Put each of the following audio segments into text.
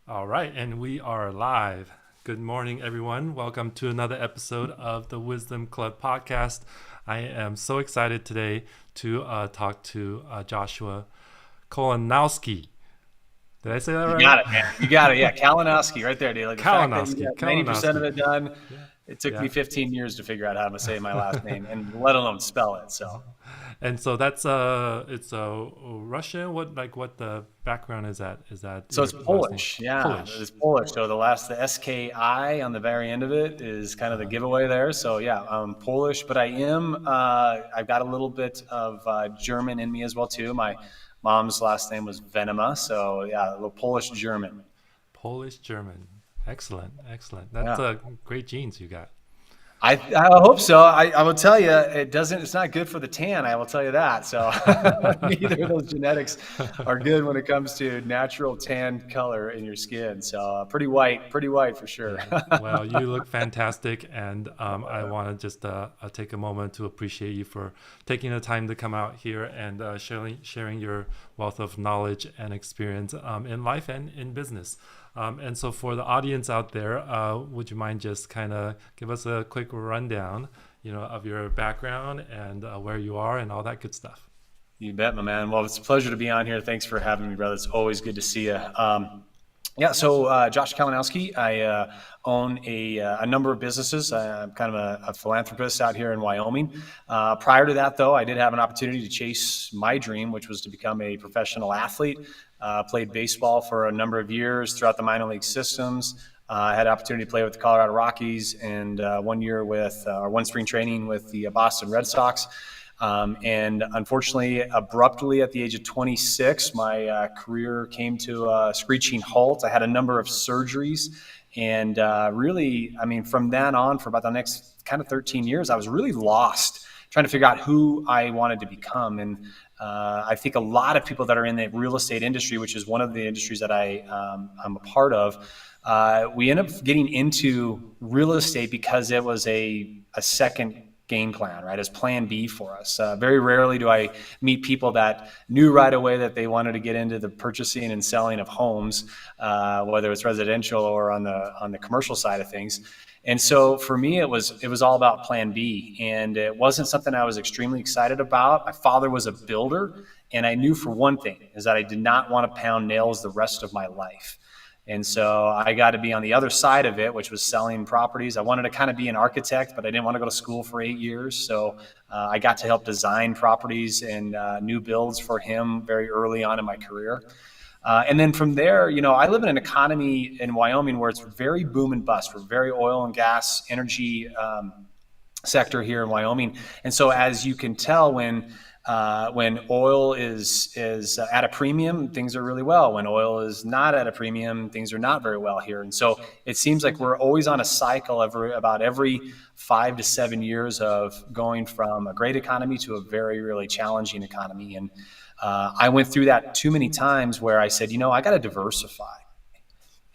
All right, and we are live. Good morning, everyone. Welcome to another episode of the Wisdom Club podcast. I am so excited today to talk to Joshua Kalinowski. Did I say that You right? got it, man. You got it. Yeah, Kalinowski, right there, dude. Like the fact that you Kalinowski. got 90% of Kalinowski. it done. Yeah. It took Yeah. me 15 years to figure out how to say my last name, and let alone spell it. So, And so that's it's Russian. What the background is that? Is that so your it's last name? Polish. Yeah, Polish. it's Polish. So the SKI on the very end of it is kind of the giveaway there. So yeah, I'm Polish, but I've got a little bit of German in me as well too. My mom's last name was Venema, so yeah, a little Polish German. Polish German. Excellent. Excellent. That's Yeah. great genes you got. I hope so. I will tell you, it doesn't. It's not good for the tan. I will tell you that. So neither of those genetics are good when it comes to natural tan color in your skin. So pretty white for sure. Yeah. Well, you look fantastic, and I want to just take a moment to appreciate you for taking the time to come out here and sharing your wealth of knowledge and experience in life and in business. And so, for the audience out there, would you mind just kind of give us a quick rundown, of your background and where you are and all that good stuff? You bet, my man. Well, it's a pleasure to be on here. Thanks for having me, brother. It's always good to see you. Yeah, so Josh Kalinowski, I own a number of businesses. I'm kind of a philanthropist out here in Wyoming. Prior to that, though, I did have an opportunity to chase my dream, which was to become a professional athlete. Played baseball for a number of years throughout the minor league systems. I had an opportunity to play with the Colorado Rockies and one spring training with the Boston Red Sox. And unfortunately, abruptly at the age of 26, my career came to a screeching halt. I had a number of surgeries. And really, I mean, from then on, for about the next kind of 13 years, I was really lost trying to figure out who I wanted to become. And I think a lot of people that are in the real estate industry, which is one of the industries that I'm a part of, we end up getting into real estate because it was a second game plan, right, as plan B for us. Very rarely do I meet people that knew right away that they wanted to get into the purchasing and selling of homes, whether it's residential or on the commercial side of things. And so for me, it was all about plan B, and it wasn't something I was extremely excited about. My father was a builder, and I knew for one thing is that I did not want to pound nails the rest of my life. And so I got to be on the other side of it, which was selling properties. I wanted to kind of be an architect, but I didn't want to go to school for 8 years. So I got to help design properties and new builds for him very early on in my career. And then from there, I live in an economy in Wyoming where it's very boom and bust. We're very oil and gas energy sector here in Wyoming. And so as you can tell, when oil is at a premium, things are really well. When oil is not at a premium, things are not very well here. And so it seems like we're always on a cycle about every 5 to 7 years of going from a great economy to a very, really challenging economy. And I went through that too many times where I said, I got to diversify.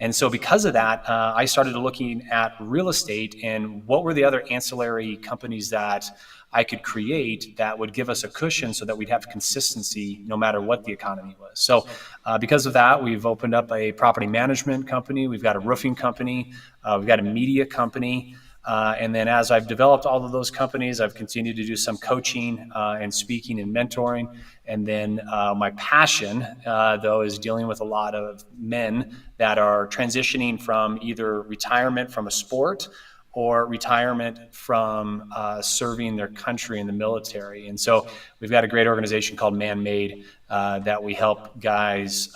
And so because of that, I started looking at real estate and what were the other ancillary companies that I could create that would give us a cushion so that we'd have consistency no matter what the economy was. So because of that, we've opened up a property management company. We've got a roofing company. We've got a media company. And then as I've developed all of those companies, I've continued to do some coaching and speaking and mentoring. And then my passion, though, is dealing with a lot of men that are transitioning from either retirement from a sport or retirement from serving their country in the military. And so we've got a great organization called Man Made that we help guys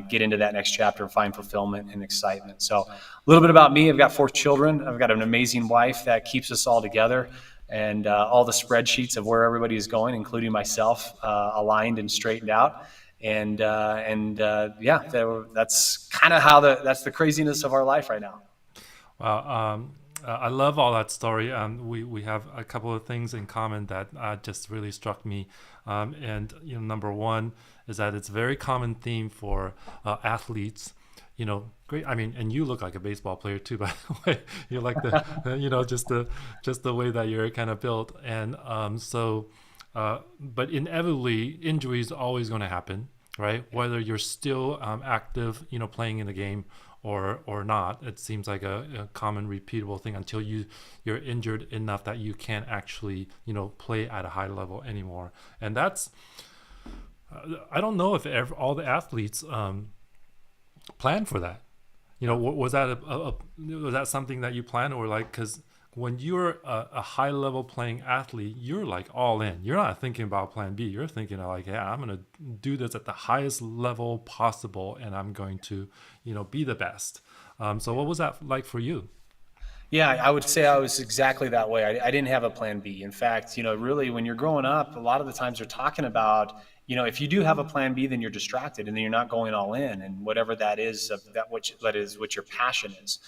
get into that next chapter and find fulfillment and excitement. So a little bit about me. I've got 4 children. I've got an amazing wife that keeps us all together. And all the spreadsheets of where everybody is going, including myself, aligned and straightened out. Yeah, that's kind of that's the craziness of our life right now. Wow. I love all that story. We have a couple of things in common that just really struck me. And number one is that it's a very common theme for athletes. Great. I mean, and you look like a baseball player too, by the way. You're like just the way that you're kind of built. And but inevitably, injuries are always going to happen, right? Whether you're still active, playing in the game, or not. It seems like a common repeatable thing until you're injured enough that you can't actually, play at a high level anymore. And that's, I don't know if all the athletes plan for that. Was that was that something that you planned, or like, because when you're a high level playing athlete, you're like all in. You're not thinking about plan B. You're thinking like, yeah, I'm going to do this at the highest level possible, and I'm going to, be the best. So what was that like for you? Yeah, I would say I was exactly that way. I didn't have a plan B. In fact, really when you're growing up, a lot of the times you're talking about, if you do have a plan B, then you're distracted and then you're not going all in, and whatever that is, that is what your passion is.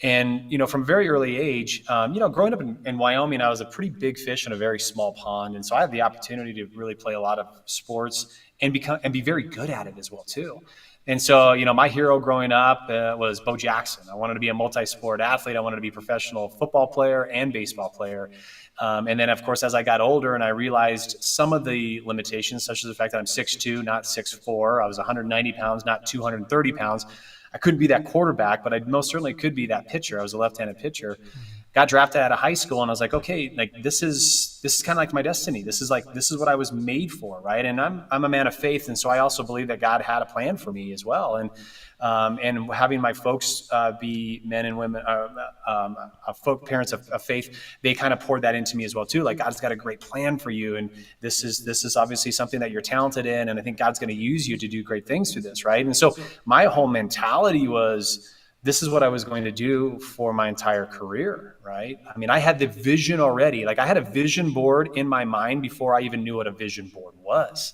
And, from a very early age, growing up in Wyoming, I was a pretty big fish in a very small pond. And so I had the opportunity to really play a lot of sports and be very good at it as well, too. And so, my hero growing up was Bo Jackson. I wanted to be a multi-sport athlete. I wanted to be a professional football player and baseball player. And then, of course, as I got older and I realized some of the limitations, such as the fact that I'm 6'2", not 6'4", I was 190 pounds, not 230 pounds. I couldn't be that quarterback, but I most certainly could be that pitcher. I was a left-handed pitcher. Got drafted out of high school, and I was like, okay, like this is kind of like my destiny. This is what I was made for, right? And I'm a man of faith, and so I also believe that God had a plan for me as well. And having my folks be men and women, parents of faith, they kind of poured that into me as well too. Like, God's got a great plan for you, and this is obviously something that you're talented in, and I think God's going to use you to do great things through this, right? And so my whole mentality was, this is what I was going to do for my entire career, right? I mean, I had the vision already. Like, I had a vision board in my mind before I even knew what a vision board was.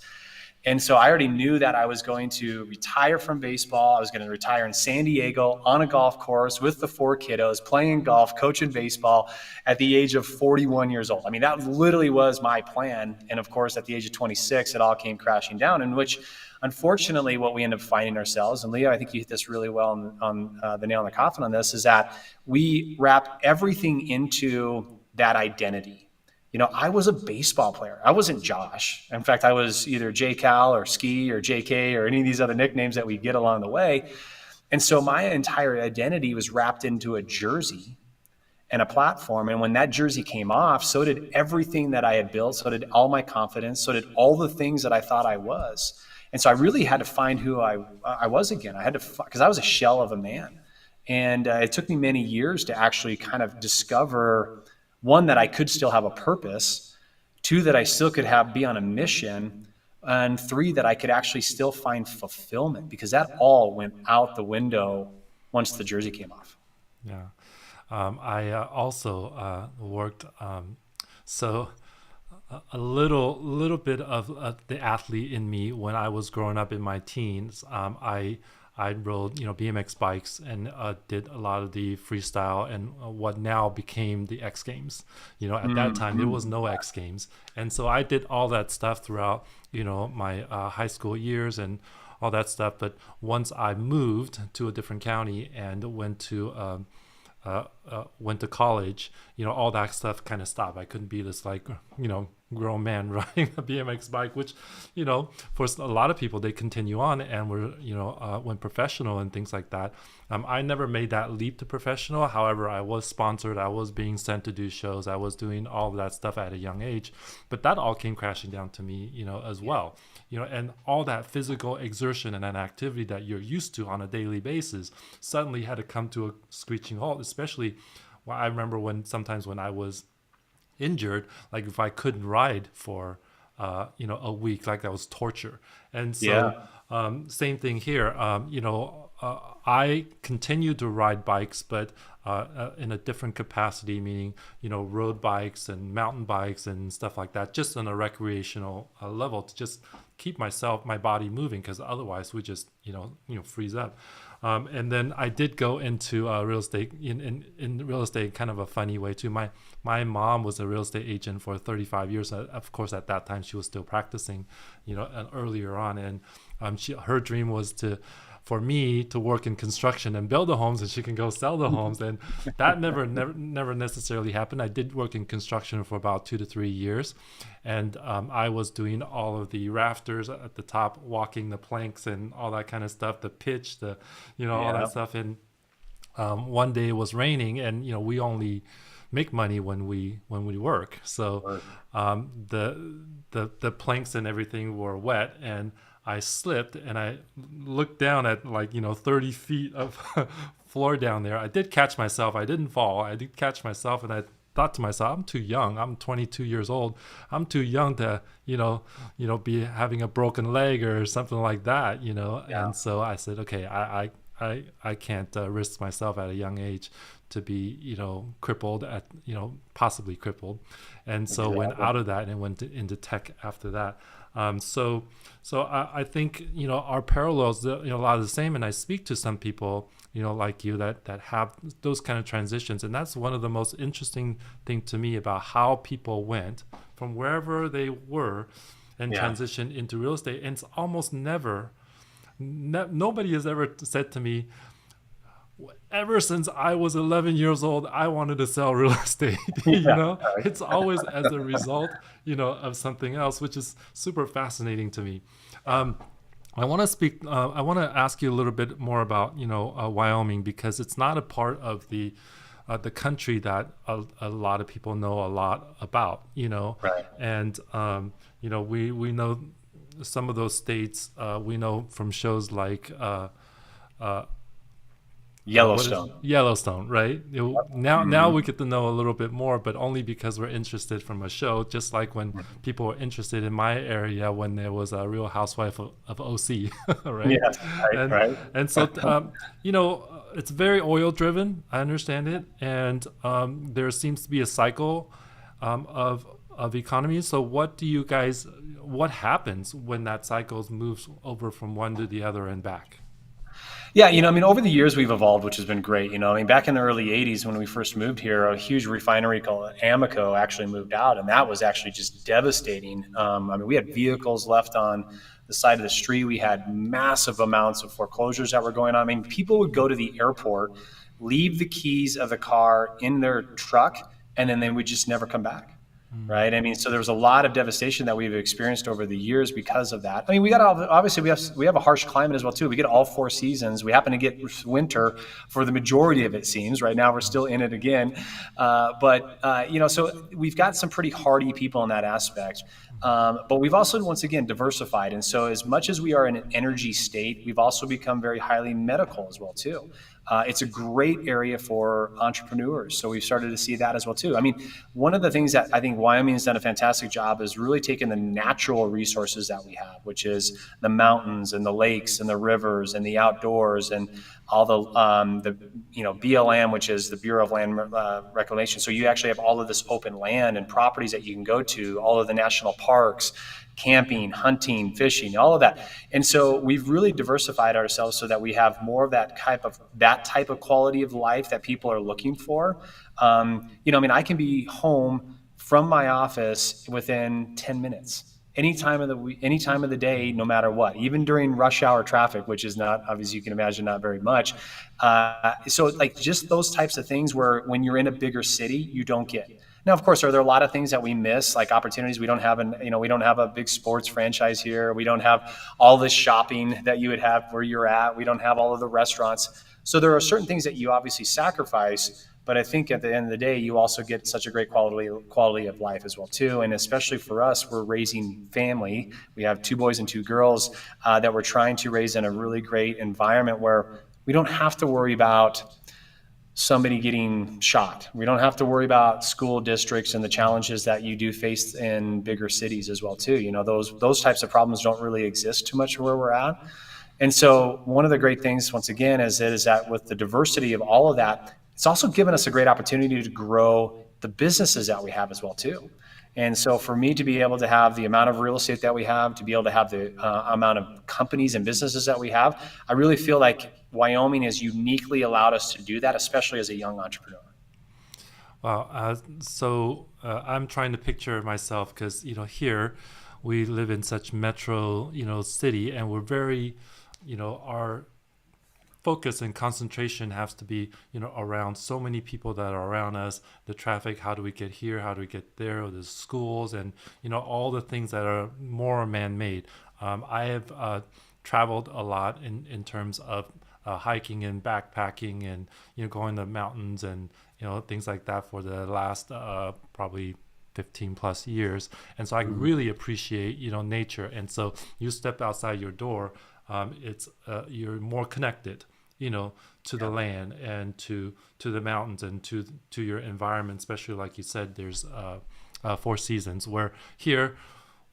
And so I already knew that I was going to retire from baseball. I was going to retire in San Diego on a golf course with the 4 kiddos, playing golf, coaching baseball at the age of 41 years old. I mean, that literally was my plan. And of course, at the age of 26, it all came crashing down, in which, unfortunately, what we end up finding ourselves, and Leo, I think you hit this really well on the nail on the coffin on this, is that we wrap everything into that identity. I was a baseball player. I wasn't Josh. In fact, I was either J-Cal or Ski or JK or any of these other nicknames that we get along the way. And so my entire identity was wrapped into a jersey and a platform. And when that jersey came off, so did everything that I had built. So did all my confidence. So did all the things that I thought I was. And so I really had to find who I was again. I had to, because I was a shell of a man. And it took me many years to actually kind of discover, one, that I could still have a purpose, 2, that I still could be on a mission, and 3, that I could actually still find fulfillment, because that all went out the window once the jersey came off. Yeah. I also worked, so a little bit of the athlete in me when I was growing up in my teens. I rode, BMX bikes and did a lot of the freestyle and what now became the X Games. At that time, there was no X Games. And so I did all that stuff throughout, my high school years and all that stuff. But once I moved to a different county and went to college, all that stuff kind of stopped. I couldn't be this grown man riding a BMX bike, which, for a lot of people, they continue on and went professional and things like that. I never made that leap to professional. However, I was sponsored. I was being sent to do shows. I was doing all of that stuff at a young age, but that all came crashing down to me, as well. And all that physical exertion and an activity that you're used to on a daily basis suddenly had to come to a screeching halt, especially I remember sometimes when I was injured, like if I couldn't ride for a week, like that was torture. And so same thing here. I continued to ride bikes, but in a different capacity, meaning road bikes and mountain bikes and stuff like that, just on a recreational level, to just keep my body moving, because otherwise we just freeze up. And then I did go into real estate in real estate, kind of a funny way too. My mom was a real estate agent for 35 years. Of course, at that time she was still practicing, and earlier on, and her dream was for me to work in construction and build the homes, and she can go sell the homes. And that never necessarily happened. I did work in construction for about 2 to 3 years, and I was doing all of the rafters at the top, walking the planks and all that kind of stuff, the pitch, all Yeah. that stuff. And one day it was raining, and we only make money when we work. So Right. the planks and everything were wet, and I slipped and I looked down at 30 feet of floor down there. I did catch myself. I didn't fall. I did catch myself, and I thought to myself, I'm too young. I'm 22 years old. I'm too young to be having a broken leg or something like that. Yeah. And so I said, okay, I can't risk myself at a young age to be crippled possibly crippled. And so went Exactly. out of that and went into tech after that. So I think our parallels a lot of the same. And I speak to some people like you that have those kind of transitions, and that's one of the most interesting thing to me about how people went from wherever they were and Yeah. transitioned into real estate. And it's almost never nobody has ever said to me, ever since I was 11 years old, I wanted to sell real estate. Yeah. Right. It's always as a result, of something else, which is super fascinating to me. I want to I want to ask you a little bit more about, Wyoming, because it's not a part of the country that a lot of people know a lot about, Right. and, we know some of those states, we know from shows like, what is Yellowstone. Yellowstone, right? Now we get to know a little bit more, but only because we're interested from a show. Just like when people were interested in my area when there was a Real Housewife of OC, right? Yes. Right. And Right. and so it's very oil driven. I understand it, and there seems to be a cycle of economy. So what happens when that cycle moves over from one to the other and back? Yeah, over the years we've evolved, which has been great. Back in the early '80s when we first moved here, a huge refinery called Amoco actually moved out, and that was actually just devastating. We had vehicles left on the side of the street. We had massive amounts of foreclosures that were going on. People would go to the airport, leave the keys of the car in their truck, and then they would just never come back. Mm. Right. So there was a lot of devastation that we've experienced over the years because of that. We got obviously we have a harsh climate as well too. We get all 4 seasons. We happen to get winter for the majority of it seems. Right now we're still in it again, so we've got some pretty hardy people in that aspect. But we've also once again diversified, and so as much as we are in an energy state, we've also become very highly medical as well too. It's a great area for entrepreneurs. So we've started to see that as well too. One of the things that I think Wyoming has done a fantastic job is really taking the natural resources that we have, which is the mountains and the lakes and the rivers and the outdoors and all the BLM, which is the Bureau of Land Reclamation. So you actually have all of this open land and properties that you can go to, all of the national parks, camping, hunting, fishing, all of that. And so we've really diversified ourselves so that we have more of that type of quality of life that people are looking for. I can be home from my office within 10 minutes. Any time of the day, no matter what, even during rush hour traffic, which is not, obviously you can imagine, not very much. So like just those types of things where when you're in a bigger city, you don't get. Now, of course, are there a lot of things that we miss, like opportunities? We don't have we don't have a big sports franchise here. We don't have all this shopping that you would have where you're at. We don't have all of the restaurants. So there are certain things that you obviously sacrifice, but I think at the end of the day, you also get such a great quality of life as well too. And especially for us, we're raising family. We have 2 boys and 2 girls that we're trying to raise in a really great environment where we don't have to worry about somebody getting shot. We don't have to worry about school districts and the challenges that you do face in bigger cities as well too. Those types of problems don't really exist too much where we're at. And so one of the great things, once again, is that with the diversity of all of that, it's also given us a great opportunity to grow the businesses that we have as well too. And so for me to be able to have the amount of real estate that we have, to be able to have the amount of companies and businesses that we have, I really feel like Wyoming has uniquely allowed us to do that, especially as a young entrepreneur. Wow. I'm trying to picture myself because, here we live in such metro, city, and we're very, our focus and concentration has to be, around so many people that are around us, the traffic, how do we get here, how do we get there, or the schools, and all the things that are more man-made. I have traveled a lot in terms of hiking and backpacking, and going to mountains and things like that for the last probably 15 plus years. And so I really appreciate nature. And so you step outside your door, it's you're more connected to the land and to the mountains and to your environment, especially like you said, there's 4 seasons, where here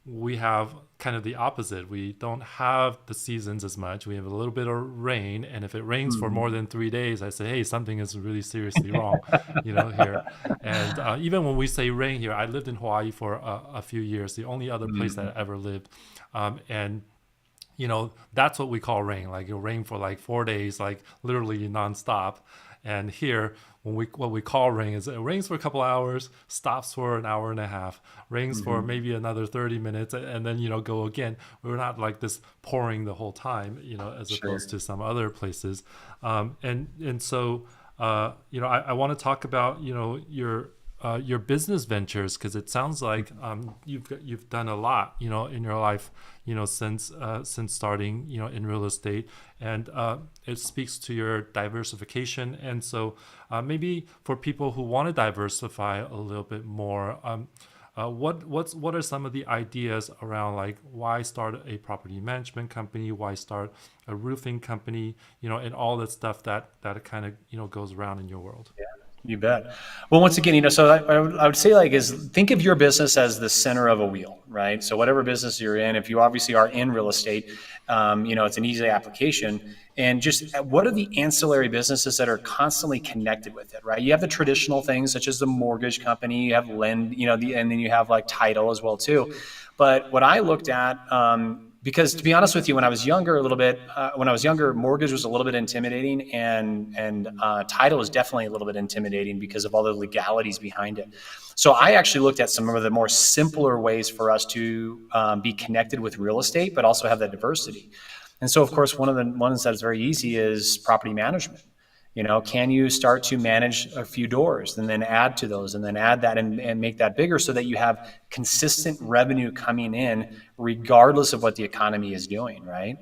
we have kind of the opposite. We don't have the seasons as much. We have a little bit of rain, and if it rains for more than 3 days, I say, hey, something is really seriously wrong, here. And even when we say rain here, I lived in Hawaii for a few years, the only other place that I ever lived, and that's what we call rain. Like it'll rain for like 4 days, like literally nonstop. And here, what we call rain is it rains for a couple hours, stops for an hour and a half, rains for maybe another 30 minutes, and then go again. We're not like this pouring the whole time, as opposed to some other places. And so I want to talk about your business ventures, because it sounds like you've done a lot in your life since starting in real estate, and it speaks to your diversification. And so maybe for people who want to diversify a little bit more, what are some of the ideas around, like, why start a property management company, why start a roofing company, and all that stuff that kind of goes around in your world? You bet. Well, once again, so I would say, like, think of your business as the center of a wheel, right? So whatever business you're in, if you obviously are in real estate, it's an easy application. And just what are the ancillary businesses that are constantly connected with it, right? You have the traditional things such as the mortgage company, you have lend, and then you have like title as well too. But what I looked at, because to be honest with you, when I was younger, mortgage was a little bit intimidating, and title was definitely a little bit intimidating because of all the legalities behind it. So I actually looked at some of the more simpler ways for us to be connected with real estate, but also have that diversity. And so, of course, one of the ones that's very easy is property management. Can you start to manage a few doors and then add to those and then add that and make that bigger so that you have consistent revenue coming in regardless of what the economy is doing, right?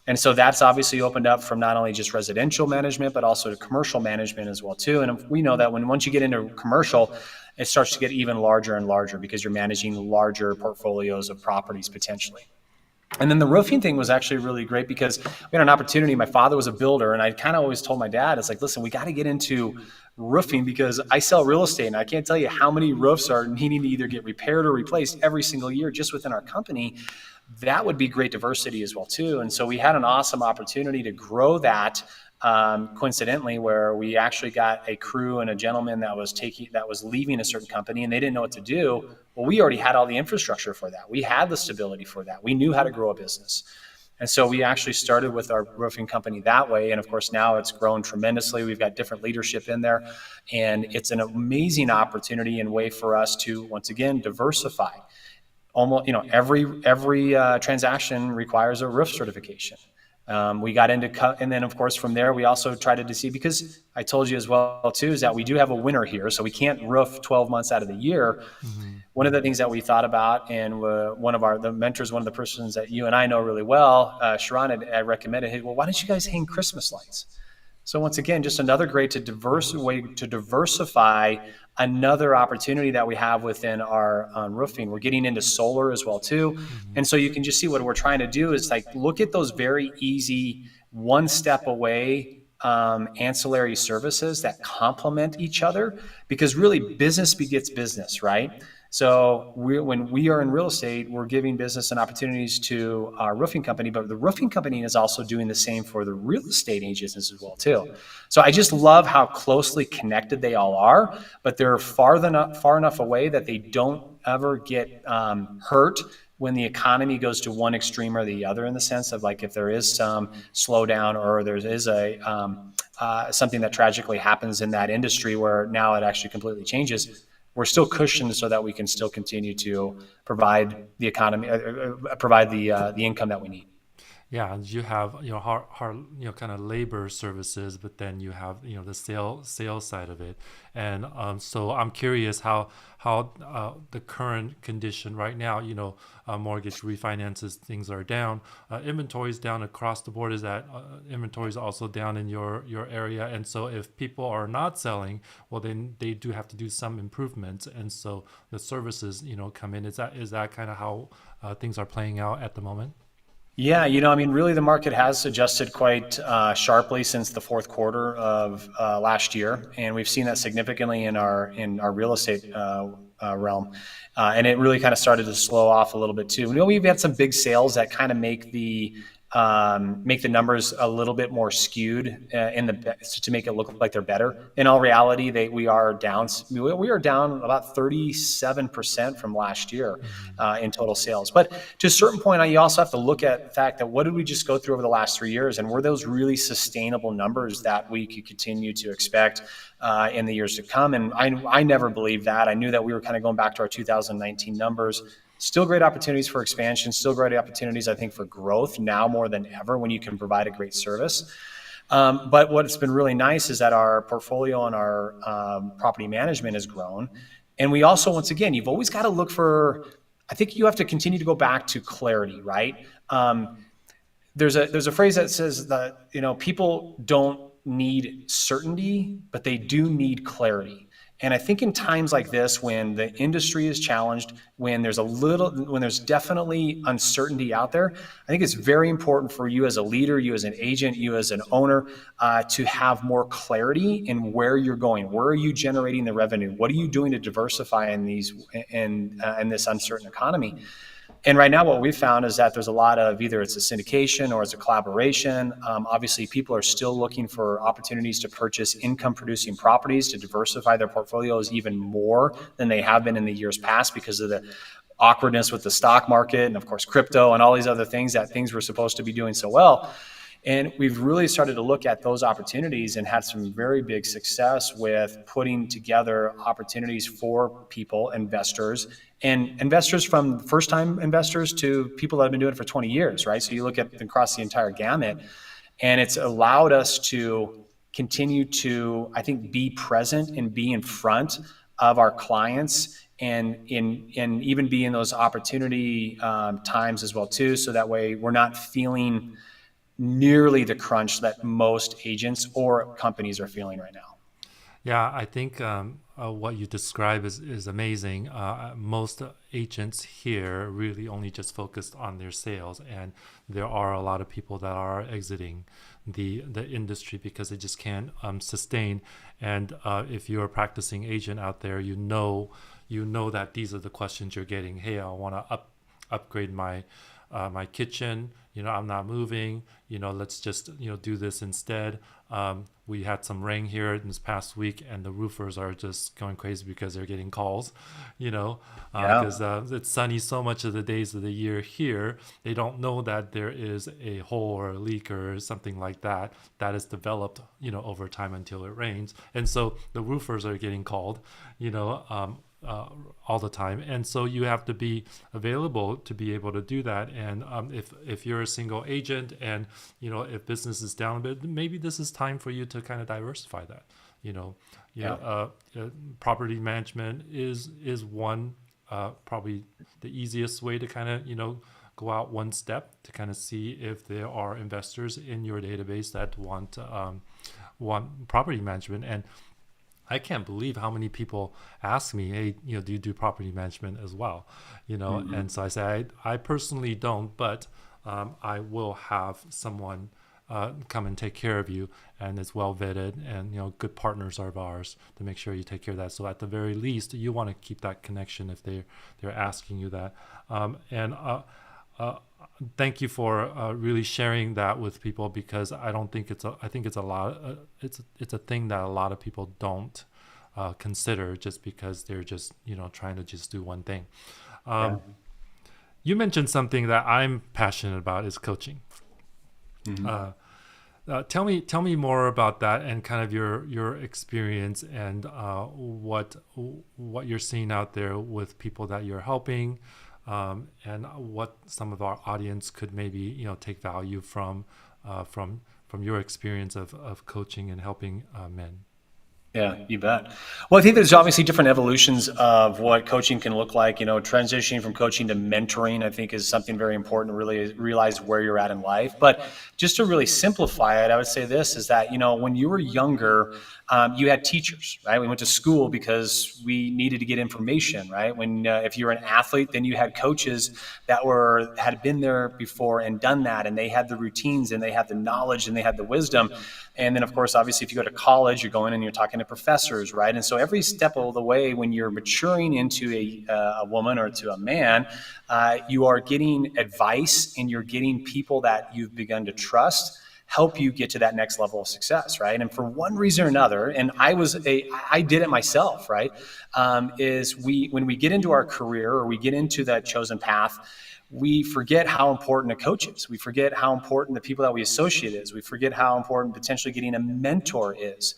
And so that's obviously opened up from not only just residential management, but also to commercial management as well too. And we know that once you get into commercial, it starts to get even larger and larger because you're managing larger portfolios of properties potentially. And then the roofing thing was actually really great because we had an opportunity. My father was a builder, and I kind of always told my dad, it's like, listen, we got to get into roofing because I sell real estate, and I can't tell you how many roofs are needing to either get repaired or replaced every single year just within our company. That would be great diversity as well too. And so we had an awesome opportunity to grow that. Coincidentally, where we actually got a crew and a gentleman that was leaving a certain company, and they didn't know what to do. Well, we already had all the infrastructure for that. We had the stability for that. We knew how to grow a business. And so we actually started with our roofing company that way. And of course, now it's grown tremendously. We've got different leadership in there, and it's an amazing opportunity and way for us to, once again, diversify. Almost, every transaction requires a roof certification. We got into and then of course from there we also tried to see, because I told you as well too, is that we do have a winter here, so we can't roof 12 months out of the year. One of the things that we thought about, and one of the mentors, one of the persons that you and I know really well, Sharon, had recommended, hey, well, why don't you guys hang Christmas lights? So once again, just another great way to diversify another opportunity that we have within our roofing. We're getting into solar as well too. And so you can just see what we're trying to do is like look at those very easy, one step away ancillary services that complement each other, because really business begets business, right? So when we are in real estate, we're giving business and opportunities to our roofing company, but the roofing company is also doing the same for the real estate agents as well too. So I just love how closely connected they all are, but they're far enough away that they don't ever get hurt when the economy goes to one extreme or the other, in the sense of like if there is some slowdown or there is something that tragically happens in that industry where now it actually completely changes, we're still cushioned so that we can still continue to provide the economy, provide the income that we need. Yeah, and you have hard kind of labor services, but then you have the sales side of it, and so I'm curious how the current condition right now, mortgage refinances, things are down, inventories down across the board. Is that inventories also down in your area? And so if people are not selling, well then they do have to do some improvements, and so the services come in. Is that kind of how things are playing out at the moment? Yeah, I mean, really, the market has adjusted quite sharply since the fourth quarter of last year, and we've seen that significantly in our real estate realm, and it really kind of started to slow off a little bit too. We've had some big sales that kind of make the numbers a little bit more skewed to make it look like they're better. In all reality, we are down. We are down about 37% from last year Mhm. in total sales. But to a certain point, you also have to look at the fact that what did we just go through over the last 3 years, and were those really sustainable numbers that we could continue to expect in the years to come? And I never believed that. I knew that we were kind of going back to our 2019 numbers. Still great opportunities for expansion, still great opportunities, I think, for growth now more than ever when you can provide a great service. But what's been really nice is that our portfolio and our property management has grown. And we also, once again, you've always got to look for, I think you have to continue to go back to clarity, right? There's a phrase that says that people don't need certainty, but they do need clarity. And I think in times like this, when the industry is challenged, when there's definitely uncertainty out there, I think it's very important for you as a leader, you as an agent, you as an owner, to have more clarity in where you're going. Where are you generating the revenue? What are you doing to diversify in this uncertain economy? And right now, what we've found is that there's a lot of either it's a syndication or it's a collaboration. Obviously, people are still looking for opportunities to purchase income-producing properties to diversify their portfolios even more than they have been in the years past because of the awkwardness with the stock market and, of course, crypto and all these other things that things were supposed to be doing so well. And we've really started to look at those opportunities and had some very big success with putting together opportunities for people, investors from first time investors to people that have been doing it for 20 years, right? So you look at across the entire gamut, and it's allowed us to continue to, I think, be present and be in front of our clients and even be in those opportunity times as well too. So that way we're not feeling nearly the crunch that most agents or companies are feeling right now. Yeah, I think what you describe is amazing. Most agents here really only just focused on their sales, and there are a lot of people that are exiting the industry because they just can't sustain. And if you're a practicing agent out there, you know that these are the questions you're getting. Hey, I want to upgrade my kitchen. I'm not moving. Let's just do this instead. We had some rain here in this past week, and the roofers are just going crazy because they're getting calls. Because it's sunny so much of the days of the year here. They don't know that there is a hole or a leak or something like that is developed over time until it rains, and so the roofers are getting called. All the time, and so you have to be available to be able to do that. And if you're a single agent, and if business is down a bit, maybe this is time for you to kind of diversify that. Property management is one, probably the easiest way to kind of go out one step to kind of see if there are investors in your database that want property management. And I can't believe how many people ask me, hey, do you do property management as well? Mm-hmm. And so I say, I personally don't, but I will have someone come and take care of you, and it's well vetted, and good partners are of ours to make sure you take care of that. So at the very least, you want to keep that connection if they're asking you that. And thank you for really sharing that with people, because I think it's a lot. It's a thing that a lot of people don't consider, just because they're just trying to just do one thing. Yeah. You mentioned something that I'm passionate about is coaching. Mm-hmm. Tell me more about that, and kind of your experience, and what you're seeing out there with people that you're helping. and what some of our audience could maybe take value from your experience of coaching and helping men. Yeah, you bet. Well, I think there's obviously different evolutions of what coaching can look like. Transitioning from coaching to mentoring, I think, is something very important to really realize where you're at in life. But just to really simplify it, I would say this is that, when you were younger, you had teachers, right? We went to school because we needed to get information, right? If you were an athlete, then you had coaches that had been there before and done that, and they had the routines and they had the knowledge and they had the wisdom. And then, of course, obviously, if you go to college, you're going and you're talking to professors, right? And so every step of the way, when you're maturing into a woman or to a man, you are getting advice and you're getting people that you've begun to trust help you get to that next level of success, right? And for one reason or another, and I did it myself, right? When we get into our career or we get into that chosen path, we forget how important a coach is. We forget how important the people that we associate is. We forget how important potentially getting a mentor is.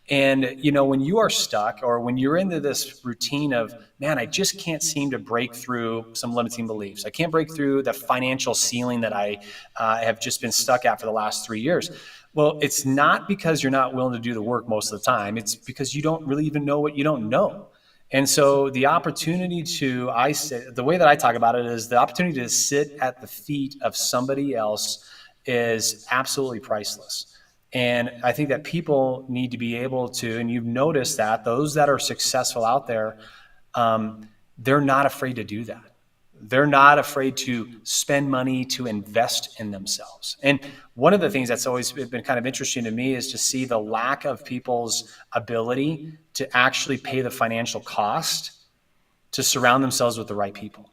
And, when you are stuck or when you're into this routine of, man, I just can't seem to break through some limiting beliefs. I can't break through the financial ceiling that I have just been stuck at for the last 3 years. Well, it's not because you're not willing to do the work most of the time. It's because you don't really even know what you don't know. And so the opportunity the way that I talk about it is the opportunity to sit at the feet of somebody else is absolutely priceless. And I think that people need to be able to, and you've noticed that those that are successful out there, they're not afraid to do that. They're not afraid to spend money to invest in themselves. And one of the things that's always been kind of interesting to me is to see the lack of people's ability to actually pay the financial cost to surround themselves with the right people.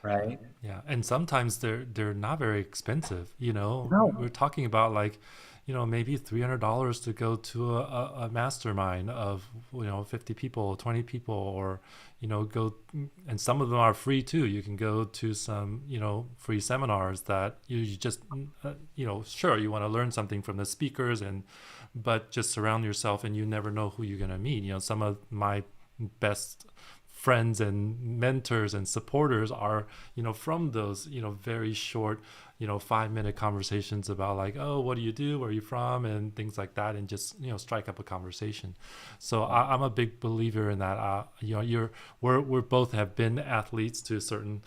Right? Yeah, and sometimes they're not very expensive. We're No. talking about like, maybe $300 to go to a mastermind of 50 people, 20 people, or go, and some of them are free too. You can go to some free seminars that you just sure you want to learn something from the speakers, but just surround yourself, and you never know who you're gonna meet. Some of my best friends and mentors and supporters are from those very short 5-minute conversations about like, oh, what do you do, where are you from, and things like that, and just strike up a conversation. So I'm a big believer in that. We're both have been athletes to a certain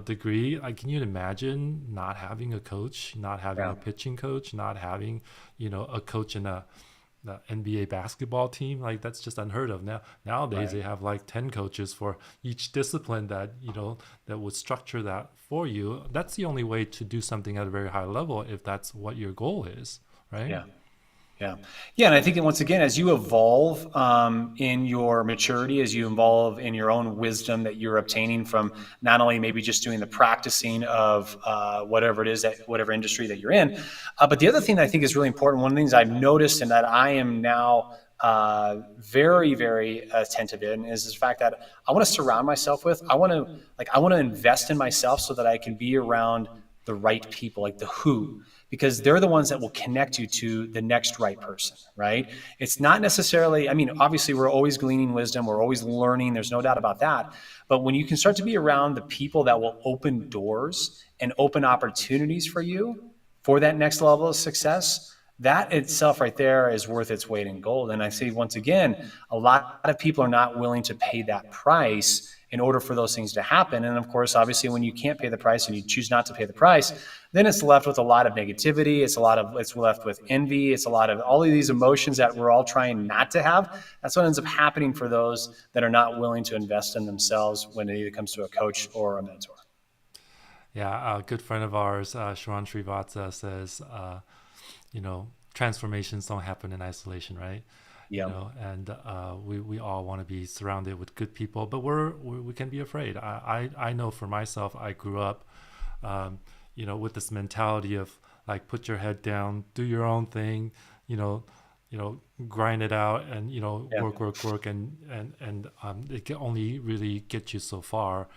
degree. Like, can you imagine not having a coach, not having Yeah. a pitching coach, not having a coach in the NBA basketball team? Like, that's just unheard of. Nowadays, Right. they have like 10 coaches for each discipline that that would structure that for you. That's the only way to do something at a very high level, if that's what your goal is, right? Yeah. Yeah. Yeah. And I think that once again, as you evolve in your maturity, as you evolve in your own wisdom that you're obtaining from not only maybe just doing the practicing of whatever it is, that whatever industry that you're in, but the other thing that I think is really important, one of the things I've noticed and that I am now very, very attentive in is the fact that I want to surround myself with, I want to invest in myself so that I can be around the right people, like the who, because they're the ones that will connect you to the next right person, right? It's not necessarily, I mean, obviously we're always gleaning wisdom, we're always learning, there's no doubt about that. But when you can start to be around the people that will open doors and open opportunities for you for that next level of success, that itself right there is worth its weight in gold. And I see, once again, a lot of people are not willing to pay that price in order for those things to happen. And of course, obviously, when you can't pay the price and you choose not to pay the price, then it's left with a lot of negativity. It's left with envy. It's a lot of all of these emotions that we're all trying not to have. That's what ends up happening for those that are not willing to invest in themselves when it either comes to a coach or a mentor. Yeah, a good friend of ours, Sharon Srivatsa, says, transformations don't happen in isolation, right? Yeah. And we all want to be surrounded with good people, but we can be afraid. I know for myself, I grew up, with this mentality of like, put your head down, do your own thing, grind it out, and Yeah. work, and it can only really get you so far,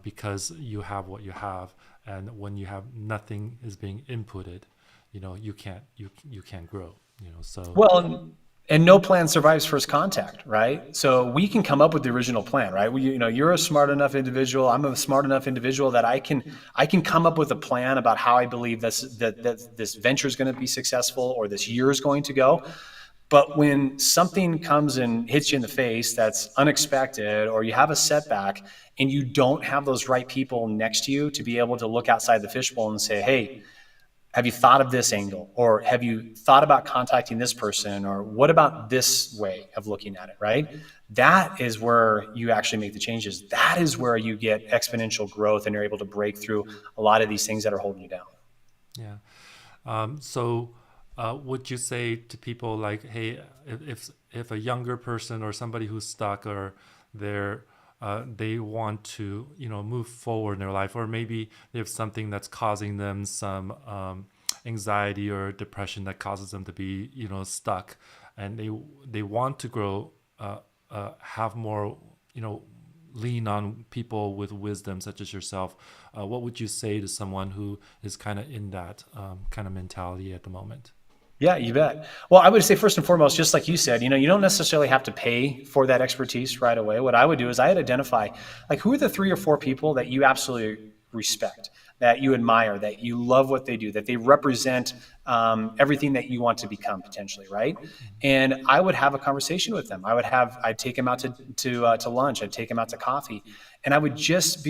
because you have what you have, and when you have nothing is being inputted, you can't grow. So Well, And no plan survives first contact, right? So we can come up with the original plan, right? You're a smart enough individual. I'm a smart enough individual that I can come up with a plan about how I believe that this venture is going to be successful or this year is going to go. But when something comes and hits you in the face that's unexpected, or you have a setback and you don't have those right people next to you to be able to look outside the fishbowl and say, hey, have you thought of this angle, or have you thought about contacting this person, or what about this way of looking at it, right? That is where you actually make the changes. That is where you get exponential growth and you're able to break through a lot of these things that are holding you down. Yeah. So, would you say to people like, hey, if a younger person or somebody who's stuck, or they're they want to move forward in their life, or maybe they have something that's causing them some anxiety or depression that causes them to be stuck, and they want to grow, have more, lean on people with wisdom such as yourself, what would you say to someone who is kind of in that kind of mentality at the moment? Yeah, you bet. Well, I would say first and foremost, just like you said, you don't necessarily have to pay for that expertise right away. What I would do is I'd identify, like, who are the 3 or 4 people that you absolutely respect, that you admire, that you love what they do, that they represent everything that you want to become potentially, right? And I would have a conversation with them. I'd take them out to lunch. I'd take them out to coffee, and I would just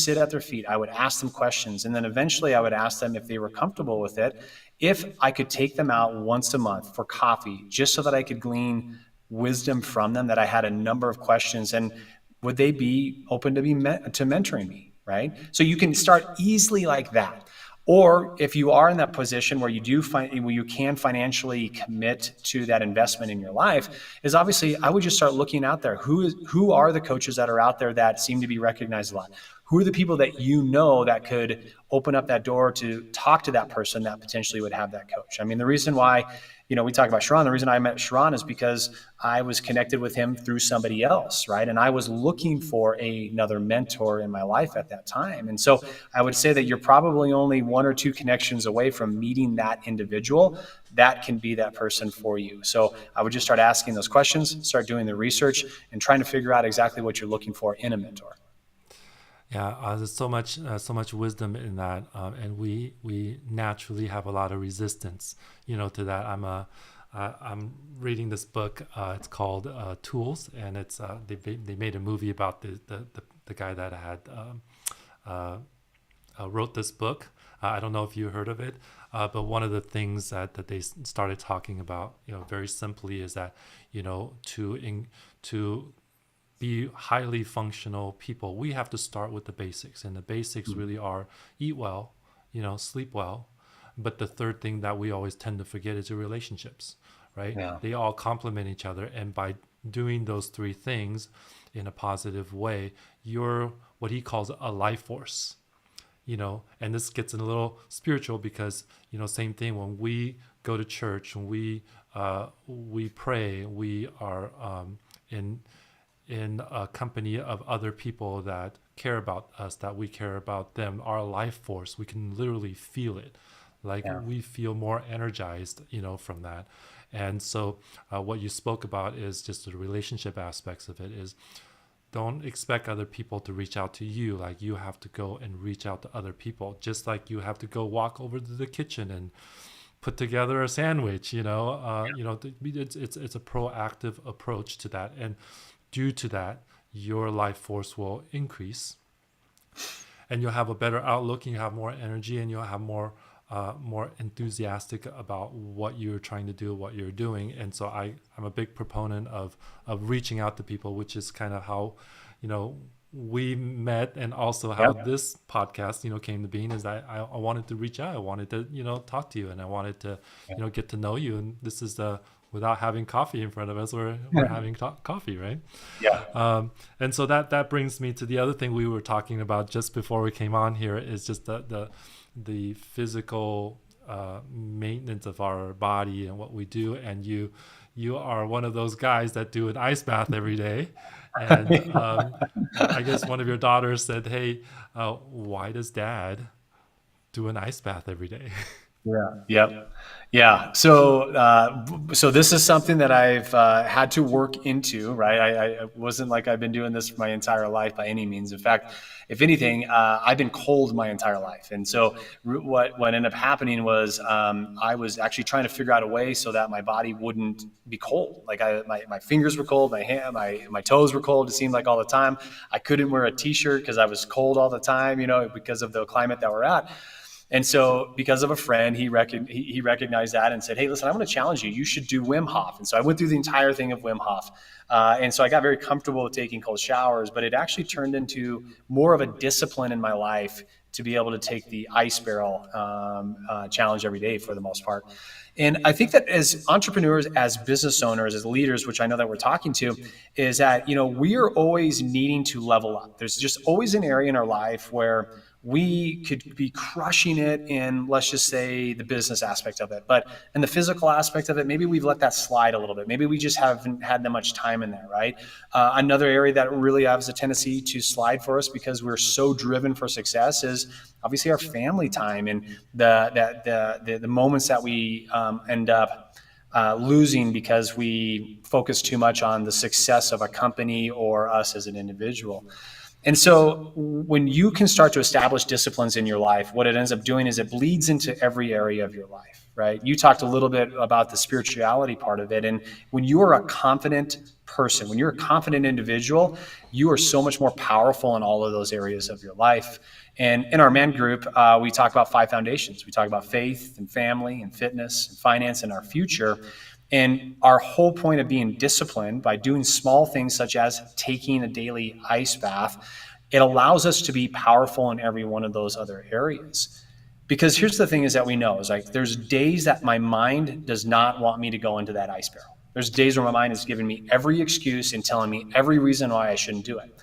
sit at their feet. I would ask them questions, and then eventually I would ask them if they were comfortable with it, if I could take them out once a month for coffee, just so that I could glean wisdom from them, that I had a number of questions, and would they be open to to mentoring me, right? So you can start easily like that. Or if you are in that position where you can financially commit to that investment in your life, is obviously I would just start looking out there. Who are the coaches that are out there that seem to be recognized a lot? Who are the people that that could open up that door to talk to that person that potentially would have that coach? I mean, the reason why, we talk about Sharon, the reason I met Sharon is because I was connected with him through somebody else, right? And I was looking for another mentor in my life at that time. And so I would say that you're probably only 1 or 2 connections away from meeting that individual that can be that person for you. So I would just start asking those questions, start doing the research, and trying to figure out exactly what you're looking for in a mentor. Yeah, there's so much wisdom in that, and we naturally have a lot of resistance, to that. I'm reading this book. It's called Tools, and it's they made a movie about the guy that had wrote this book. I don't know if you heard of it, but one of the things that they started talking about, very simply, is that to be highly functional people, we have to start with the basics. And the basics really are eat well, sleep well. But the third thing that we always tend to forget is your relationships, right? Yeah. They all complement each other. And by doing those 3 things in a positive way, you're what he calls a life force, and this gets a little spiritual because, same thing, when we go to church, when we pray, we are in a company of other people that care about us, that we care about them, our life force, we can literally feel it. Like, Yeah. we feel more energized, from that. And so what you spoke about is just the relationship aspects of it. Is don't expect other people to reach out to you. Like, you have to go and reach out to other people, just like you have to go walk over to the kitchen and put together a sandwich. It's a proactive approach to that. And due to that, your life force will increase, and you'll have a better outlook, and you have more energy, and you'll have more enthusiastic about what you're trying to do, what you're doing. And so I'm a big proponent of reaching out to people, which is kind of how we met, and also how this podcast came to being. Is I wanted to reach out, I wanted to talk to you, and I wanted to get to know you. And this is without having coffee in front of us, we're having coffee, right? Yeah. And so that brings me to the other thing we were talking about just before we came on here, is just the physical maintenance of our body and what we do. And you are one of those guys that do an ice bath every day. And I guess one of your daughters said, hey, why does dad do an ice bath every day? Yeah. Yep. Yeah. So this is something that I've had to work into, right? I wasn't like I've been doing this for my entire life by any means. In fact, if anything, I've been cold my entire life. And so what ended up happening was I was actually trying to figure out a way so that my body wouldn't be cold. Like my fingers were cold, my toes were cold. It seemed like all the time. I couldn't wear a t-shirt because I was cold all the time, because of the climate that we're at. And so, because of a friend, he recognized that and said, "Hey, listen, I'm going to challenge you. You should do Wim Hof." And so, I went through the entire thing of Wim Hof, and so I got very comfortable with taking cold showers. But it actually turned into more of a discipline in my life to be able to take the ice barrel challenge every day for the most part. And I think that as entrepreneurs, as business owners, as leaders, which I know that we're talking to, is that we are always needing to level up. There's just always an area in our life where we could be crushing it in, let's just say, the business aspect of it. But in the physical aspect of it, maybe we've let that slide a little bit. Maybe we just haven't had that much time in there, right? Another area that really has a tendency to slide for us because we're so driven for success is obviously our family time and the moments that we end up losing because we focus too much on the success of a company or us as an individual. And so when you can start to establish disciplines in your life, what it ends up doing is it bleeds into every area of your life, right? You talked a little bit about the spirituality part of it. And when you are a confident person, when you're a confident individual, you are so much more powerful in all of those areas of your life. And in our men group, we talk about 5 foundations. We talk about faith and family and fitness and finance and our future. And our whole point of being disciplined by doing small things such as taking a daily ice bath, it allows us to be powerful in every one of those other areas. Because here's the thing is that we know is like there's days that my mind does not want me to go into that ice barrel. There's days where my mind is giving me every excuse and telling me every reason why I shouldn't do it.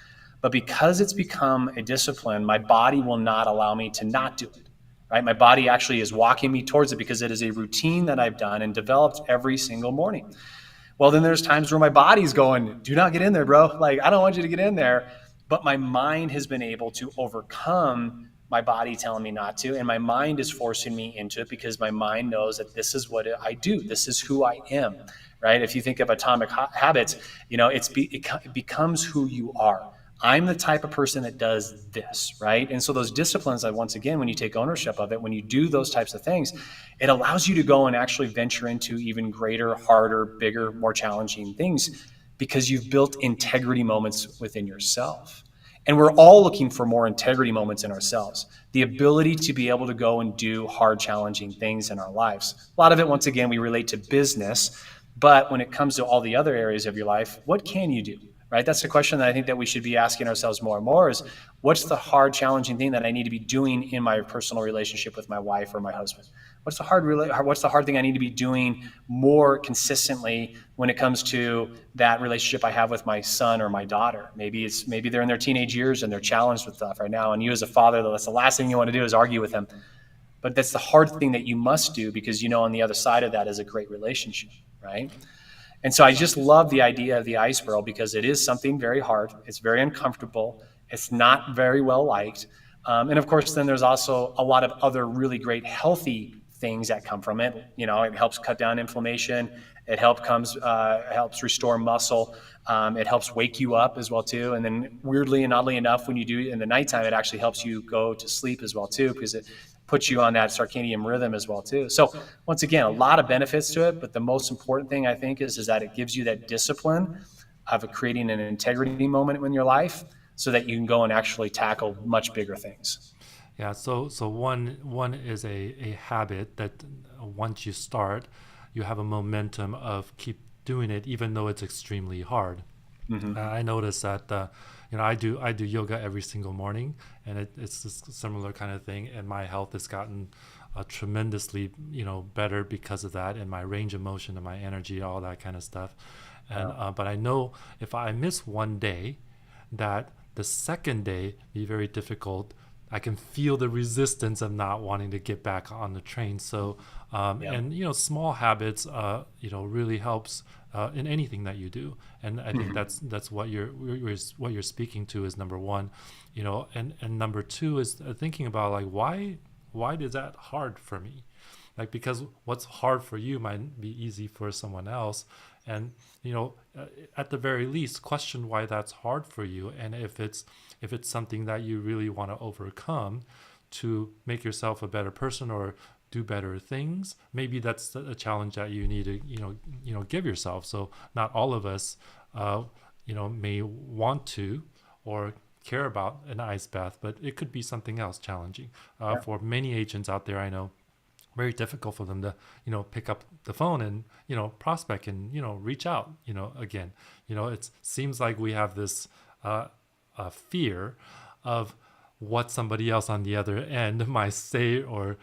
But because it's become a discipline, my body will not allow me to not do it. Right? My body actually is walking me towards it because it is a routine that I've done and developed every single morning. Well, then there's times where my body's going, do not get in there, bro. Like, I don't want you to get in there. But my mind has been able to overcome my body telling me not to. And my mind is forcing me into it because my mind knows that this is what I do. This is who I am, right? If you think of atomic habits, it becomes who you are. I'm the type of person that does this, right? And so those disciplines, once again, when you take ownership of it, when you do those types of things, it allows you to go and actually venture into even greater, harder, bigger, more challenging things because you've built integrity moments within yourself. And we're all looking for more integrity moments in ourselves, the ability to be able to go and do hard, challenging things in our lives. A lot of it, once again, we relate to business. But when it comes to all the other areas of your life, what can you do? Right? That's the question that I think that we should be asking ourselves more and more is what's the hard, challenging thing that I need to be doing in my personal relationship with my wife or my husband? What's the hard thing I need to be doing more consistently when it comes to that relationship I have with my son or my daughter? Maybe they're in their teenage years and they're challenged with stuff right now. And you as a father, that's the last thing you want to do is argue with them. But that's the hard thing that you must do because on the other side of that is a great relationship, right? And so I just love the idea of the ice barrel because it is something very hard. It's very uncomfortable. It's not very well liked. And of course, then there's also a lot of other really great healthy things that come from it. It helps cut down inflammation. It helps restore muscle. It helps wake you up as well too. And then weirdly and oddly enough, when you do it in the nighttime, it actually helps you go to sleep as well too because it puts you on that circadian rhythm as well too. So once again, a lot of benefits to it, but the most important thing I think is that it gives you that discipline of creating an integrity moment in your life so that you can go and actually tackle much bigger things. Yeah, so one is a habit that once you start, you have a momentum of keep doing it even though it's extremely hard. Mm-hmm. I noticed that I do yoga every single morning, and it's a similar kind of thing. And my health has gotten tremendously better because of that, and my range of motion and my energy, all that kind of stuff. And but I know if I miss one day, that the second day be very difficult. I can feel the resistance of not wanting to get back on the train. So, and small habits, really helps in anything that you do. And I think that's what you're speaking to is number one, and number two is thinking about like why is that hard for me? like, because what's hard for you might be easy for someone else. And at the very least, question why that's hard for you, and if it's something that you really want to overcome to make yourself a better person or do better things. Maybe that's a challenge that you need to give yourself. So not all of us may want to or care about an ice bath, but it could be something else challenging. For many agents out there, I know, very difficult for them to pick up the phone and prospect and reach out again. It seems like we have this fear of what somebody else on the other end might say or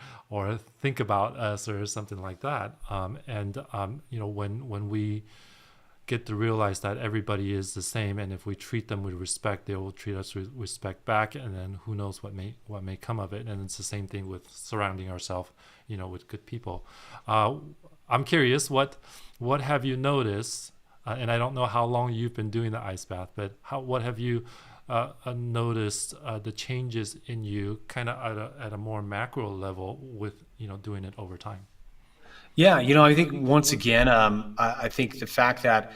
think about us or something like that. When we get to realize that everybody is the same, and if we treat them with respect, they will treat us with respect back, and then who knows what may come of it. And it's the same thing with surrounding ourselves with good people. I'm curious, what have you noticed, and I don't know how long you've been doing the ice bath, but what have you noticed the changes in you kind of at a more macro level with doing it over time? Yeah, I think once again, I think the fact that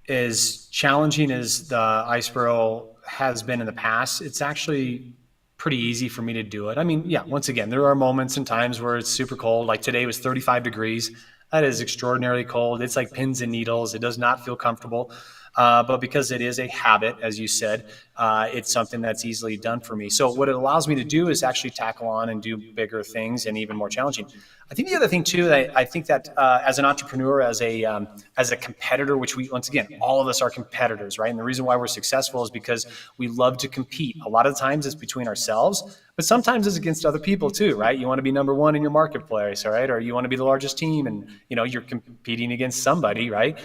as challenging as the ice barrel has been in the past, it's actually pretty easy for me to do it. I mean, yeah, once again, there are moments and times where it's super cold. Like today was 35 degrees. That is extraordinarily cold. It's like pins and needles. It does not feel comfortable. But because it is a habit, as you said, it's something that's easily done for me. So what it allows me to do is actually tackle on and do bigger things and even more challenging. I think the other thing too, that I think that as an entrepreneur, as a competitor, which once again, all of us are competitors, right? And the reason why we're successful is because we love to compete. A lot of times it's between ourselves, but sometimes it's against other people too, right? You want to be number one in your marketplace, all right? Or you want to be the largest team, and you're competing against somebody, right?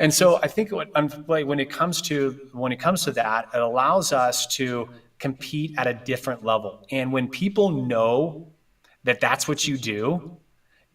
And so I think when it comes to that, it allows us to compete at a different level. And when people know that that's what you do,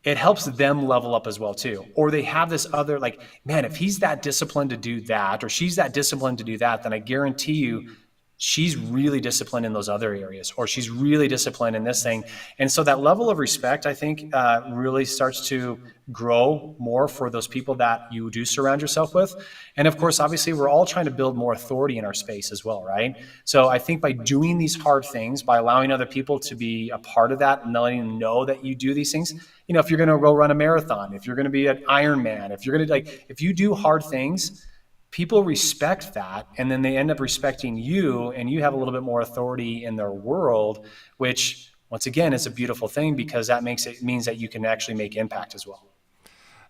it helps them level up as well too. Or they have this other, like, man, if he's that disciplined to do that, or she's that disciplined to do that, then I guarantee you she's really disciplined in those other areas, or she's really disciplined in this thing. And so that level of respect, I think, really starts to grow more for those people that you do surround yourself with. And of course, obviously, we're all trying to build more authority in our space as well, right? So I think by doing these hard things, by allowing other people to be a part of that and letting them know that you do these things, if you're going to go run a marathon, if you're going to be an Ironman, if you do hard things, people respect that, and then they end up respecting you, and you have a little bit more authority in their world, which once again is a beautiful thing, because that means that you can actually make impact as well.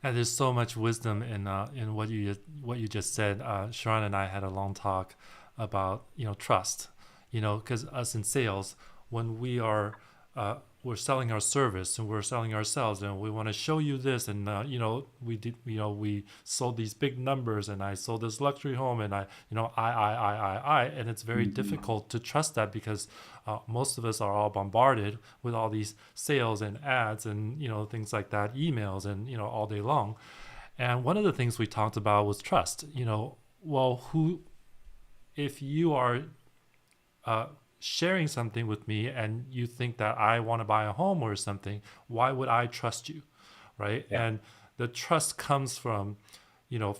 And there's so much wisdom in what you just said. Sharon and I had a long talk about trust, because us in sales, when we're selling our service and we're selling ourselves, and we want to show you this, and we sold these big numbers, and I sold this luxury home, and I, and it's very difficult to trust that, because most of us are all bombarded with all these sales and ads and things like that, emails, and all day long. And one of the things we talked about was trust. If you are sharing something with me and you think that I want to buy a home or something, why would I trust you, right? Yeah. And the trust comes from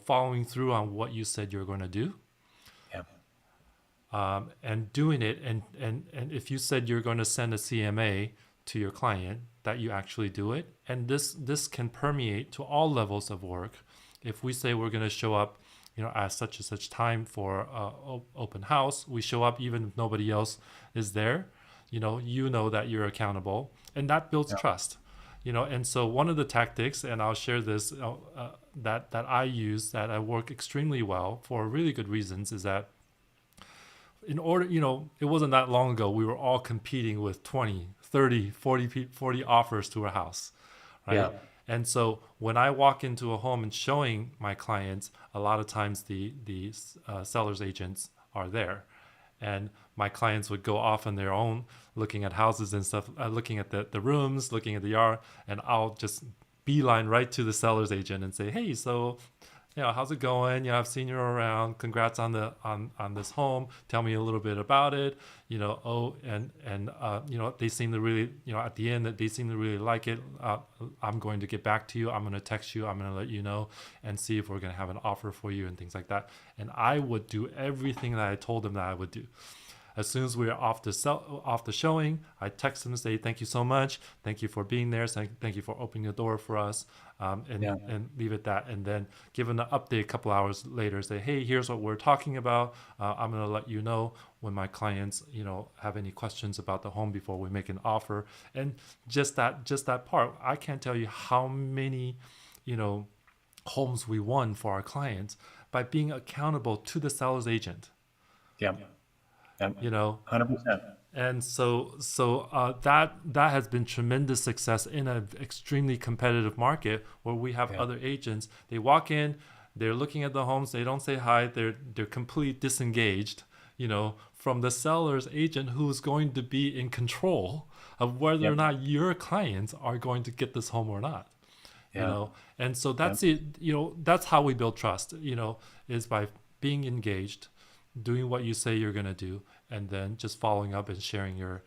following through on what you said you're going to do. Yeah. And doing it, and if you said you're going to send a CMA to your client, that you actually do it. And this can permeate to all levels of work. If we say we're going to show up at such and such time for open house, we show up even if nobody else is there. That you're accountable, and that builds trust. And so one of the tactics, and I'll share this, that I use, that I work extremely well for really good reasons, is that in order, it wasn't that long ago, we were all competing with 20, 30, 40 offers to a house, right? Yeah. And so when I walk into a home and showing my clients, a lot of times the seller's agents are there. And my clients would go off on their own, looking at houses and stuff, looking at the rooms, looking at the yard, and I'll just beeline right to the seller's agent and say, hey, so how's it going? I've seen you around. Congrats on the on this home. Tell me a little bit about it. Oh, and they seem to really, at the end that they seem to really like it. I'm going to get back to you. I'm going to text you. I'm going to let you know and see if we're going to have an offer for you and things like that. And I would do everything that I told them that I would do. As soon as we are off the showing, I text them and say, thank you so much. Thank you for being there. Thank you for opening the door for us, Yeah. and leave it that. And then give them an update a couple hours later, say, hey, here's what we're talking about. I'm going to let you know when my clients, have any questions about the home before we make an offer. And just that part, I can't tell you how many, homes we won for our clients by being accountable to the seller's agent. Yeah. Yeah. you know 100%. and that has been tremendous success in an extremely competitive market where we have Yeah. other agents. They walk in, they're looking at the homes, they don't say hi, they're completely disengaged, from the seller's agent, who's going to be in control of whether or Yep. not your clients are going to get this home or not. Yeah. And so Yep. that's it. That's how we build trust, is by being engaged, doing what you say you're going to do, and then just following up and sharing your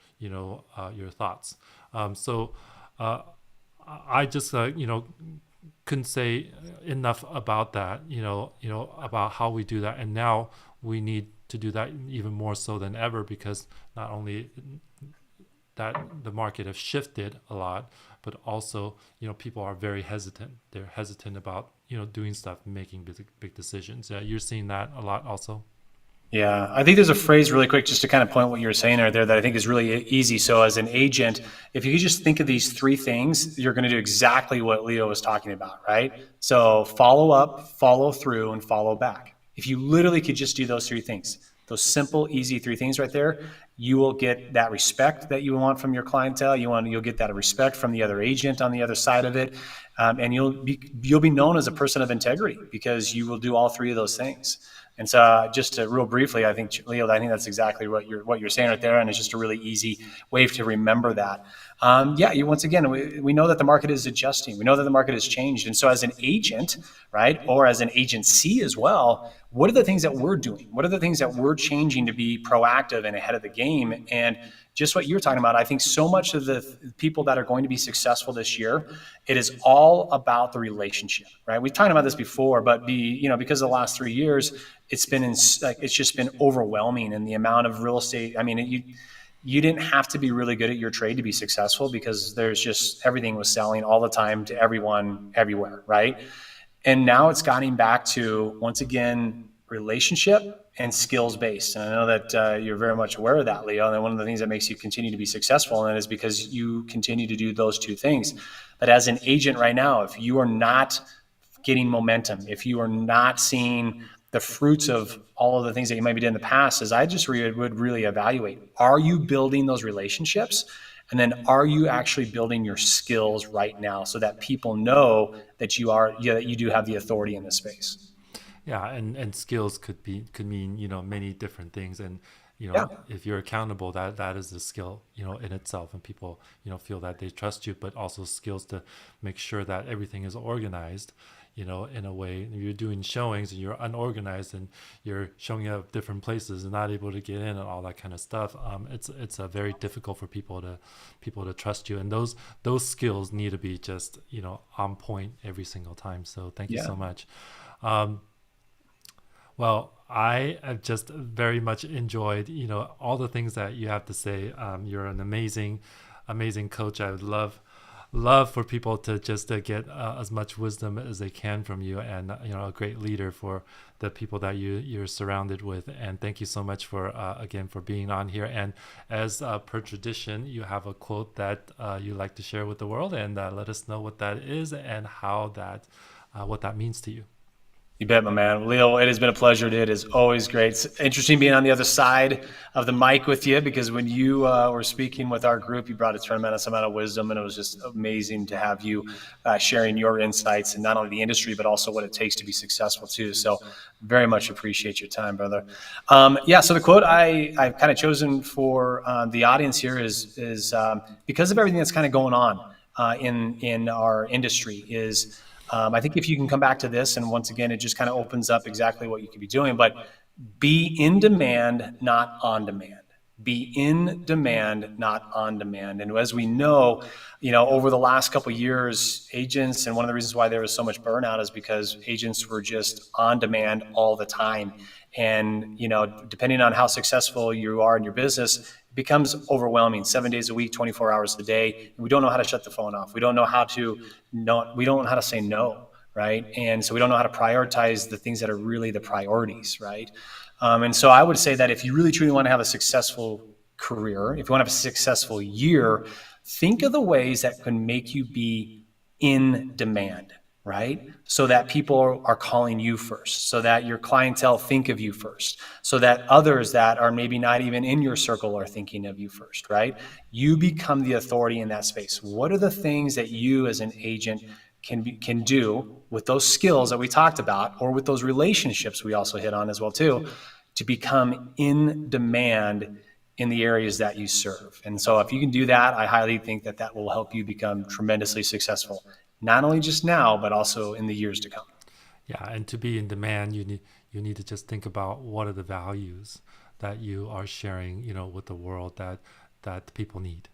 thoughts. So I just couldn't say enough about that, about how we do that. And now we need to do that even more so than ever, because not only that the market has shifted a lot, but also, people are very hesitant. They're hesitant about, doing stuff, making big decisions. Yeah, you're seeing that a lot also. Yeah, I think there's a phrase really quick just to kind of point what you were saying there that I think is really easy. So as an agent, if you could just think of these three things, you're going to do exactly what Leo was talking about, right? So follow up, follow through, and follow back. If you literally could just do those three things, those simple, easy three things right there, you will get that respect that you want from your clientele. You'll get that respect from the other agent on the other side of it, and you'll be known as a person of integrity because you will do all three of those things. And so, just to real briefly, I think Leo, I think that's exactly what you're saying right there, and it's just a really easy way to remember that. Yeah, once again, we know that the market is adjusting. We know that the market has changed, and so as an agent, right, or as an agency as well, what are the things that we're doing? What are the things that we're changing to be proactive and ahead of the game? And just what you're talking about, I think so much of the people that are going to be successful this year, it is all about the relationship, right? We've talked about this before, but because of the last 3 years, it's just been overwhelming in the amount of real estate. I mean, you didn't have to be really good at your trade to be successful because there's just everything was selling all the time to everyone, everywhere, right? And now it's gotten back to, once again, relationship and skills based. And I know that you're very much aware of that, Leo. And one of the things that makes you continue to be successful in it is because you continue to do those two things. But as an agent right now, if you are not getting momentum, if you are not seeing the fruits of all of the things that you maybe did in the past, is I just would really evaluate, are you building those relationships? And then are you actually building your skills right now so that people know that you do have the authority in this space? Yeah, and skills could mean, many different things. And Yeah. if you're accountable, that is a skill, in itself, and people, feel that they trust you. But also skills to make sure that everything is organized, in a way. If you're doing showings and you're unorganized and you're showing up different places and not able to get in and all that kind of stuff, it's very difficult for people to trust you. And those skills need to be just, on point every single time. So thank you Yeah. so much. Well, I have just very much enjoyed, all the things that you have to say. You're an amazing, amazing coach. I would love for people to just to get as much wisdom as they can from you, and a great leader for the people that you're surrounded with. And thank you so much for again for being on here. And as per tradition, you have a quote that you like to share with the world, and let us know what that is and how that what that means to you. You bet, my man. Leo, it has been a pleasure. It is always great. It's interesting being on the other side of the mic with you, because when you were speaking with our group, you brought a tremendous amount of wisdom, and it was just amazing to have you sharing your insights and not only the industry, but also what it takes to be successful too. So very much appreciate your time, brother. Yeah, so the quote I've kind of chosen for the audience here is because of everything that's kind of going on in our industry is, I think if you can come back to this, and once again, it just kind of opens up exactly what you could be doing, but be in demand, not on demand. Be in demand, not on demand. And as we know, over the last couple of years, agents, and one of the reasons why there was so much burnout is because agents were just on demand all the time. And, depending on how successful you are in your business, it becomes overwhelming 7 days a week, 24 hours a day. We don't know how to shut the phone off. We don't know how to we don't know how to say no. Right. And so we don't know how to prioritize the things that are really the priorities. Right. And so I would say that if you really truly want to have a successful career, if you want to have a successful year, think of the ways that can make you be in demand, right? So that people are calling you first, so that your clientele think of you first, so that others that are maybe not even in your circle are thinking of you first, right? You become the authority in that space. What are the things that you as an agent can do with those skills that we talked about, or with those relationships we also hit on as well too, to become in demand in the areas that you serve? And so if you can do that, I highly think that that will help you become tremendously successful, not only just now, but also in the years to come. Yeah, and to be in demand, you need to just think about what are the values that you are sharing, with the world that people need,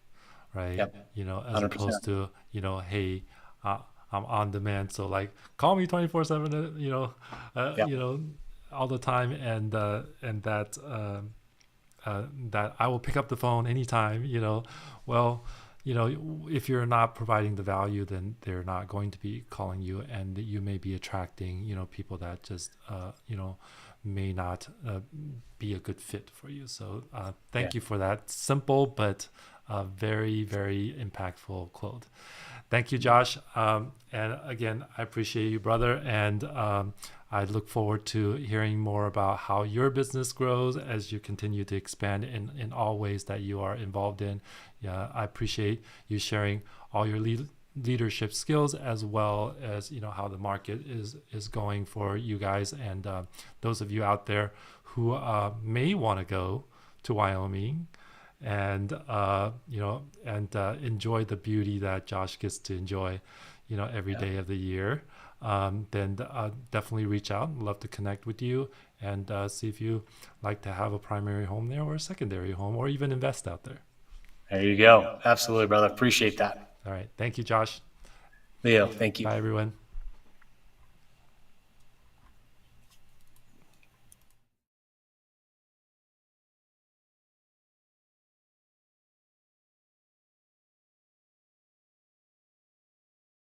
right? Yep. As 100%. opposed to, hey, uh, I'm on demand, so like call me 24/7, Yep. all the time, and that I will pick up the phone anytime. Well, if you're not providing the value, then they're not going to be calling you, and you may be attracting, people that just, may not be a good fit for you. So Yeah. thank you for that simple but very, very impactful quote. Thank you, Josh. And again, I appreciate you, brother. And I look forward to hearing more about how your business grows as you continue to expand in all ways that you are involved in. Yeah, I appreciate you sharing all your leadership skills, as well as how the market is going for you guys, and those of you out there who may want to go to Wyoming and enjoy the beauty that Josh gets to enjoy, every day of the year. Then definitely reach out. I'd love to connect with you and see if you like to have a primary home there, or a secondary home, or even invest out there. There you go. Absolutely, brother. Appreciate that. All right. Thank you, Josh. Leo, thank you. Bye, everyone.